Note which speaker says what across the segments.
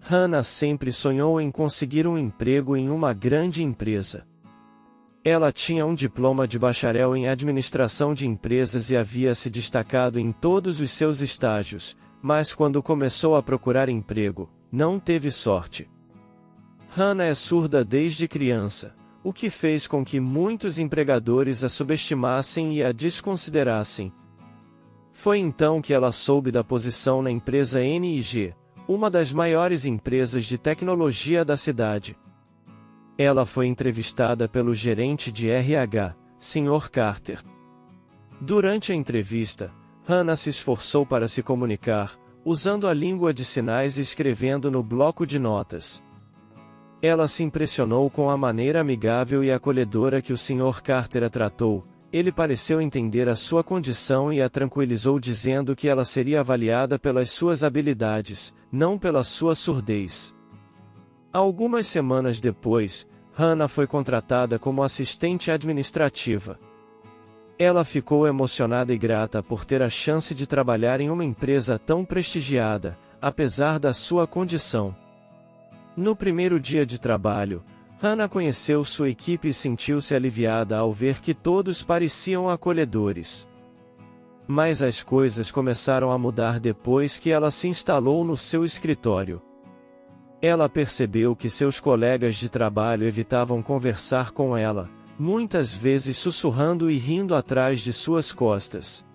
Speaker 1: Hannah sempre sonhou em conseguir um emprego em uma grande empresa. Ela tinha um diploma de bacharel em administração de empresas e havia se destacado em todos os seus estágios, mas quando começou a procurar emprego, não teve sorte. Hannah é surda desde criança, o que fez com que muitos empregadores a subestimassem e a desconsiderassem. Foi então que ela soube da posição na empresa NIG, uma das maiores empresas de tecnologia da cidade. Ela foi entrevistada pelo gerente de RH, Sr. Carter. Durante a entrevista, Hannah se esforçou para se comunicar, usando a língua de sinais e escrevendo no bloco de notas. Ela se impressionou com a maneira amigável e acolhedora que o Sr. Carter a tratou. Ele pareceu entender a sua condição e a tranquilizou dizendo que ela seria avaliada pelas suas habilidades, não pela sua surdez. Algumas semanas depois, Hannah foi contratada como assistente administrativa. Ela ficou emocionada e grata por ter a chance de trabalhar em uma empresa tão prestigiada, apesar da sua condição. No primeiro dia de trabalho, Hannah conheceu sua equipe e sentiu-se aliviada ao ver que todos pareciam acolhedores. Mas as coisas começaram a mudar depois que ela se instalou no seu escritório. Ela percebeu que seus colegas de trabalho evitavam conversar com ela, muitas vezes sussurrando e rindo atrás de suas costas.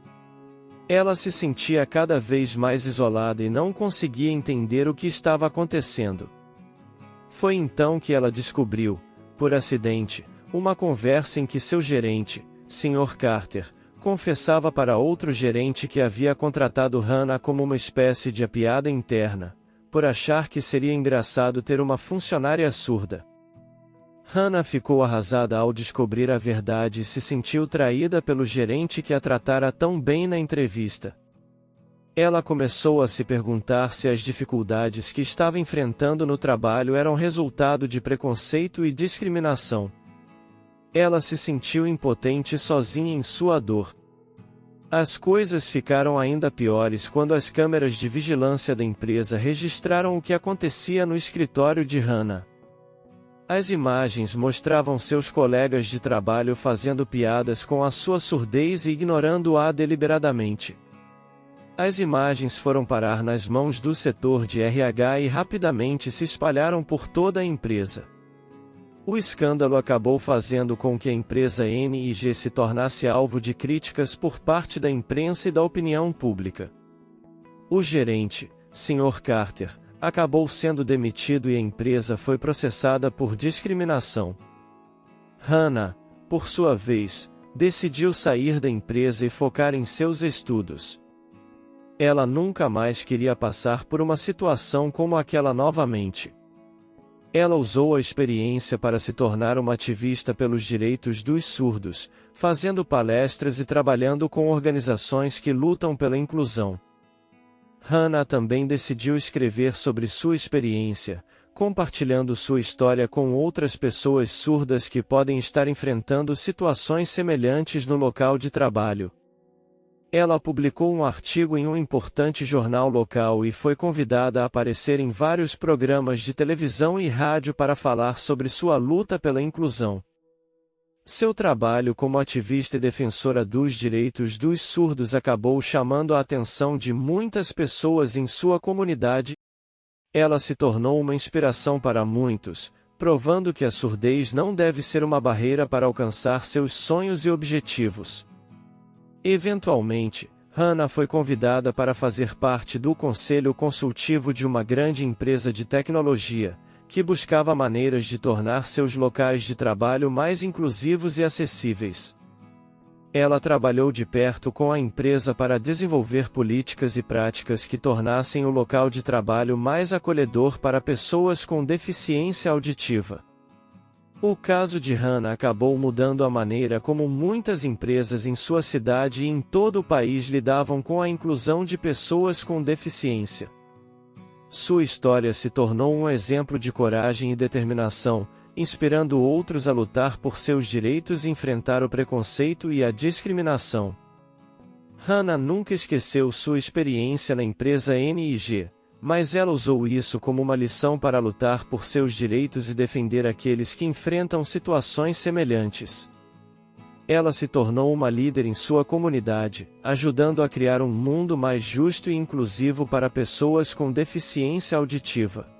Speaker 1: Ela se sentia cada vez mais isolada e não conseguia entender o que estava acontecendo. Foi então que ela descobriu, por acidente, uma conversa em que seu gerente, Sr. Carter, confessava para outro gerente que havia contratado Hannah como uma espécie de piada interna, por achar que seria engraçado ter uma funcionária surda. Hannah ficou arrasada ao descobrir a verdade e se sentiu traída pelo gerente que a tratara tão bem na entrevista. Ela começou a se perguntar se as dificuldades que estava enfrentando no trabalho eram resultado de preconceito e discriminação. Ela se sentiu impotente sozinha em sua dor. As coisas ficaram ainda piores quando as câmeras de vigilância da empresa registraram o que acontecia no escritório de Hannah. As imagens mostravam seus colegas de trabalho fazendo piadas com a sua surdez e ignorando-a deliberadamente. As imagens foram parar nas mãos do setor de RH e rapidamente se espalharam por toda a empresa. O escândalo acabou fazendo com que a empresa NIG se tornasse alvo de críticas por parte da imprensa e da opinião pública. O gerente, Sr. Carter, acabou sendo demitido e a empresa foi processada por discriminação. Hannah, por sua vez, decidiu sair da empresa e focar em seus estudos. Ela nunca mais queria passar por uma situação como aquela novamente. Ela usou a experiência para se tornar uma ativista pelos direitos dos surdos, fazendo palestras e trabalhando com organizações que lutam pela inclusão. Hannah também decidiu escrever sobre sua experiência, compartilhando sua história com outras pessoas surdas que podem estar enfrentando situações semelhantes no local de trabalho. Ela publicou um artigo em um importante jornal local e foi convidada a aparecer em vários programas de televisão e rádio para falar sobre sua luta pela inclusão. Seu trabalho como ativista e defensora dos direitos dos surdos acabou chamando a atenção de muitas pessoas em sua comunidade. Ela se tornou uma inspiração para muitos, provando que a surdez não deve ser uma barreira para alcançar seus sonhos e objetivos. Eventualmente, Hannah foi convidada para fazer parte do conselho consultivo de uma grande empresa de tecnologia, que buscava maneiras de tornar seus locais de trabalho mais inclusivos e acessíveis. Ela trabalhou de perto com a empresa para desenvolver políticas e práticas que tornassem o local de trabalho mais acolhedor para pessoas com deficiência auditiva. O caso de Hannah acabou mudando a maneira como muitas empresas em sua cidade e em todo o país lidavam com a inclusão de pessoas com deficiência. Sua história se tornou um exemplo de coragem e determinação, inspirando outros a lutar por seus direitos e enfrentar o preconceito e a discriminação. Hannah nunca esqueceu sua experiência na empresa NIG, Mas ela usou isso como uma lição para lutar por seus direitos e defender aqueles que enfrentam situações semelhantes. Ela se tornou uma líder em sua comunidade, ajudando a criar um mundo mais justo e inclusivo para pessoas com deficiência auditiva.